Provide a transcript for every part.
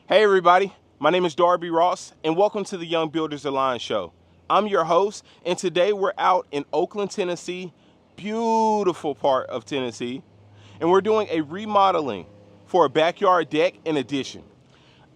Hey everybody, my name is Darby Ross and welcome to the Young Builders Alliance show. I'm your host and today we're out in Oakland, Tennessee, beautiful part of Tennessee, and we're doing a remodeling for a backyard deck and addition.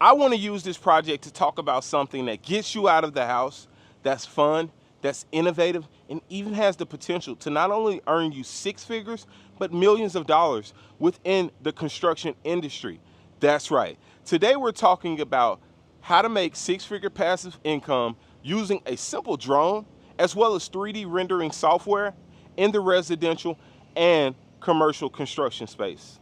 I want to use this project to talk about something that gets you out of the house, that's fun, that's innovative, and even has the potential to not only earn you six figures, but millions of dollars within the construction industry. That's right. Today we're talking about how to make six-figure passive income using a simple drone as well as 3D rendering software in the residential and commercial construction space.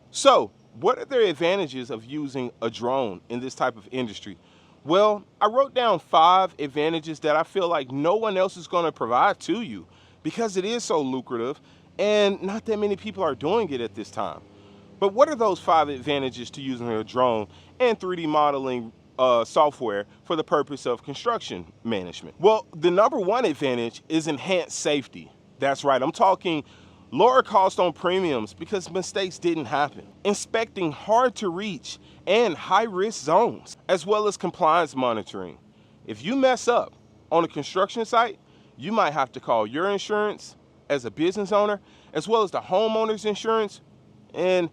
So, what are the advantages of using a drone in this type of industry? Well, I wrote down 5 advantages that I feel like no one else is going to provide to you because it is so lucrative and not that many people are doing it at this time. But what are those 5 advantages to using a drone and 3D modeling software for the purpose of construction management? Well, the number one advantage is enhanced safety. That's right, I'm talking lower cost on premiums because mistakes didn't happen. Inspecting hard to reach and high risk zones, as well as compliance monitoring. If you mess up on a construction site, you might have to call your insurance as a business owner, as well as the homeowner's insurance, and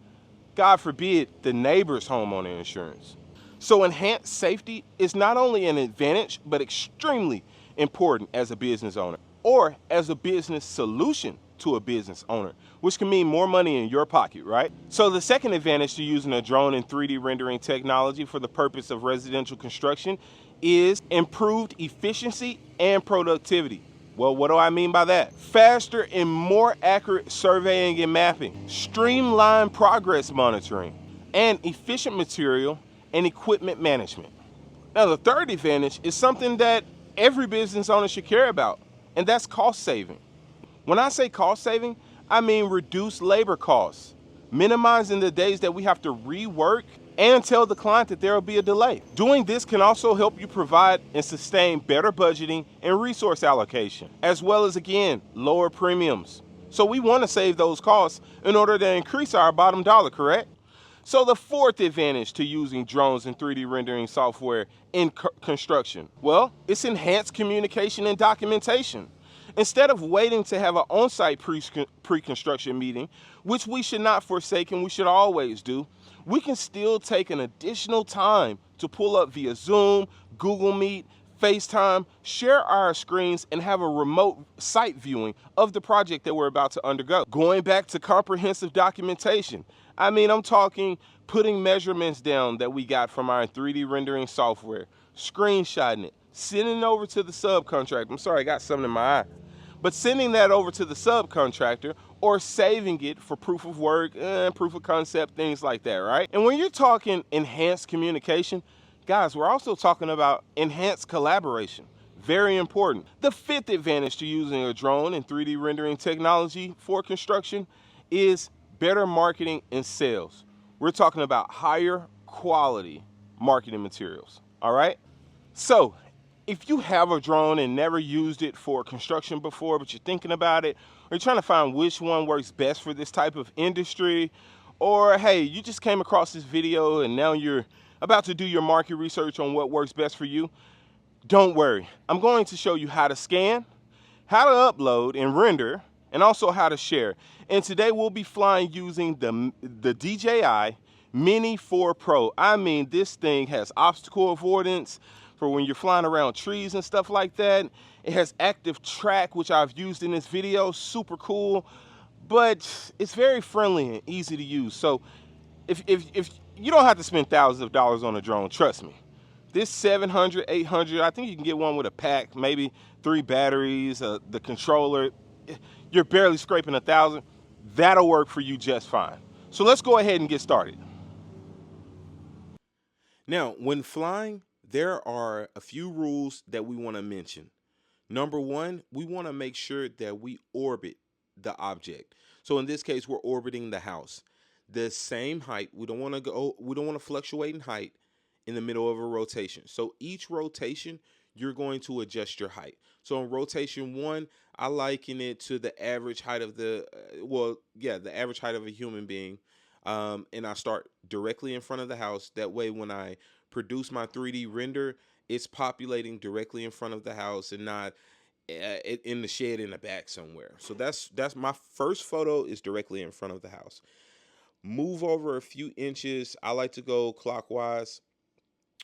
God forbid, the neighbor's homeowner insurance. So enhanced safety is not only an advantage, but extremely important as a business owner or as a business solution to a business owner, which can mean more money in your pocket, right? So the second advantage to using a drone and 3D rendering technology for the purpose of residential construction is improved efficiency and productivity. Well, what do I mean by that? Faster and more accurate surveying and mapping, streamlined progress monitoring, and efficient material and equipment management. Now, the third advantage is something that every business owner should care about, and that's cost saving. When I say cost saving, I mean reduce labor costs, minimizing the days that we have to rework and tell the client that there will be a delay. Doing this can also help you provide and sustain better budgeting and resource allocation, as well as, again, lower premiums. So we want to save those costs in order to increase our bottom dollar, correct? So the fourth advantage to using drones and 3D rendering software in construction, well, it's enhanced communication and documentation. Instead of waiting to have an on-site pre-construction meeting, which we should not forsake and we should always do, we can still take an additional time to pull up via Zoom, Google Meet, FaceTime, share our screens, and have a remote site viewing of the project that we're about to undergo. Going back to comprehensive documentation, I'm talking putting measurements down that we got from our 3D rendering software, screenshotting it, sending it over to the subcontractor. I'm sorry, I got something in my eye. But sending that over to the subcontractor or saving it for proof of work, proof of concept, things like that, right? And when you're talking enhanced communication, guys, we're also talking about enhanced collaboration. Very important. The fifth advantage to using a drone and 3D rendering technology for construction is better marketing and sales. We're talking about higher quality marketing materials, all right? So, if you have a drone and never used it for construction before, but you're thinking about it, or you're trying to find which one works best for this type of industry, or hey, you just came across this video and now you're about to do your market research on what works best for you, don't worry. I'm going to show you how to scan, how to upload and render, and also how to share. And today we'll be flying using the DJI Mini 4 Pro. This thing has obstacle avoidance for when you're flying around trees and stuff like that. It has active track, which I've used in this video, super cool, but it's very friendly and easy to use. So if you don't have to spend thousands of dollars on a drone, trust me. This 700, 800, I think you can get one with a pack, maybe 3 batteries, the controller. You're barely scraping 1,000. That'll work for you just fine. So let's go ahead and get started. Now, when flying, there are a few rules that we want to mention. Number one, we want to make sure that we orbit the object. So in this case, we're orbiting the house. The same height. We don't want to fluctuate in height in the middle of a rotation. So each rotation, you're going to adjust your height. So in rotation 1, I liken it to the average height of the average height of a human being. and I start directly in front of the house. That way, when I produce my 3D render, it's populating directly in front of the house and not in the shed in the back somewhere. So that's my first photo is directly in front of the house. Move over a few inches. I like to go clockwise.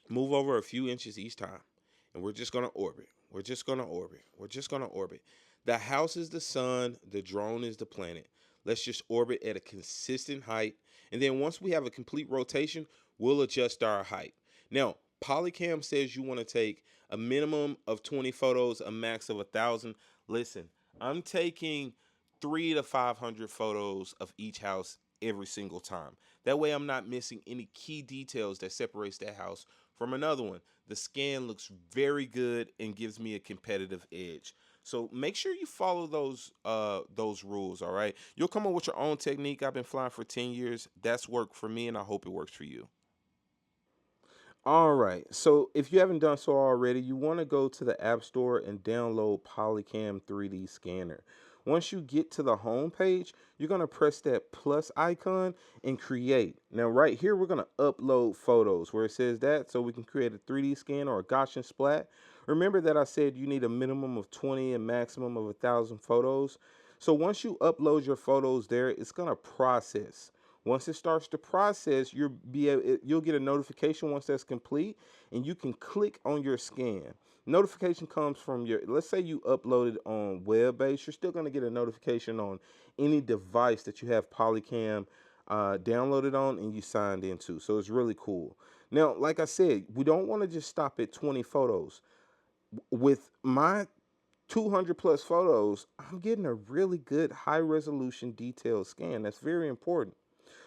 Move over a few inches each time, and we're just gonna orbit. We're just gonna orbit. We're just gonna orbit. The house is the sun, the drone is the planet. Let's just orbit at a consistent height, and then once we have a complete rotation, we'll adjust our height. Now, Polycam says you want to take a minimum of 20 photos, a max of 1,000. Listen, I'm taking 300 to 500 photos of each house every single time. That way I'm not missing any key details that separates that house from another one. The scan looks very good and gives me a competitive edge. So make sure you follow those rules, all right? You'll come up with your own technique. I've been flying for 10 years. That's worked for me, and I hope it works for you. All right. So if you haven't done so already, you want to go to the App Store and download Polycam 3D Scanner. Once you get to the home page, you're going to press that plus icon and create. Now, right here, we're going to upload photos where it says that so we can create a 3D scan or a Gaussian splat. Remember that I said you need a minimum of 20 and maximum of 1,000 photos. So once you upload your photos there, it's going to process. Once it starts to process, you'll get a notification once that's complete, and you can click on your scan. Notification comes from let's say you uploaded on web-based, you're still going to get a notification on any device that you have Polycam downloaded on and you signed into. So it's really cool. Now, like I said, we don't want to just stop at 20 photos. With my 200 plus photos, I'm getting a really good high resolution detailed scan. That's very important.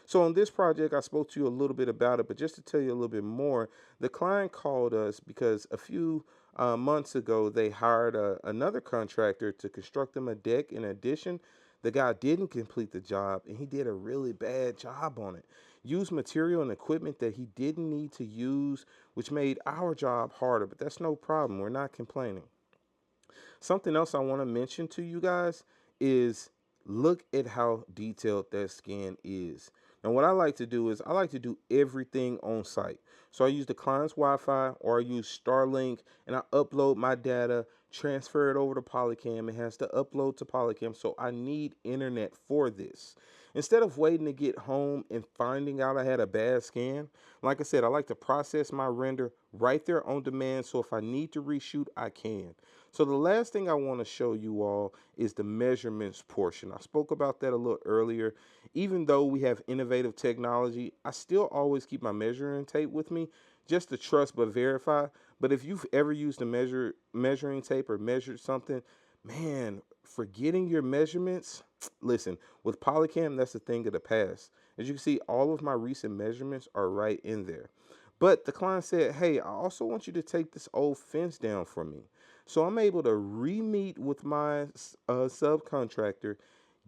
So on this project, I spoke to you a little bit about it, but just to tell you a little bit more, the client called us because a few months ago, they hired another contractor to construct them a deck. In addition, the guy didn't complete the job, and he did a really bad job on it. Used material and equipment that he didn't need to use, which made our job harder, but that's no problem. We're not complaining. Something else I want to mention to you guys is look at how detailed that scan is. Now, what I like to do is I like to do everything on site. So I use the client's Wi-Fi or I use Starlink and I upload my data, transfer it over to Polycam. It has to upload to Polycam. So I need internet for this. Instead of waiting to get home and finding out I had a bad scan, like I said, I like to process my render right there on demand. So if I need to reshoot, I can. So the last thing I want to show you all is the measurements portion. I spoke about that a little earlier. Even though we have innovative technology, I still always keep my measuring tape with me just to trust but verify. But if you've ever used a measuring tape or measured something, man, forgetting your measurements, listen, with Polycam, that's a thing of the past. As you can see, all of my recent measurements are right in there. But the client said, hey, I also want you to take this old fence down for me. So I'm able to re-meet with my subcontractor,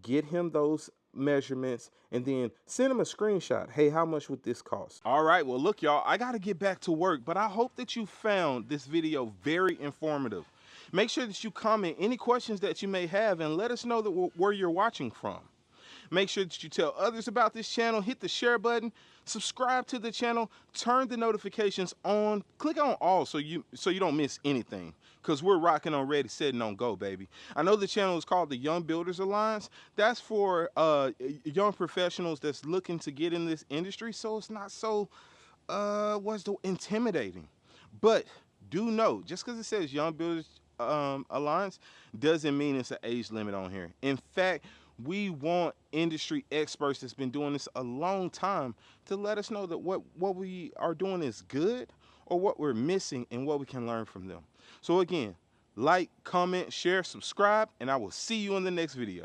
get him those measurements, and then send him a screenshot. Hey, how much would this cost? All right, well, look, y'all, I got to get back to work, but I hope that you found this video very informative. Make sure that you comment any questions that you may have and let us know where you're watching from. Make sure that you tell others about this channel, hit the share button, subscribe to the channel, turn the notifications on, click on all so you don't miss anything. Because we're rocking on ready, set, and on go, baby. I know the channel is called the Young Builders Alliance. That's for young professionals that's looking to get in this industry, so it's not so intimidating. But do know, just because it says Young Builders Alliance doesn't mean it's an age limit on here. In fact, we want industry experts that's been doing this a long time to let us know that what we are doing is good or what we're missing and what we can learn from them. So again, like, comment, share, subscribe, and I will see you in the next video.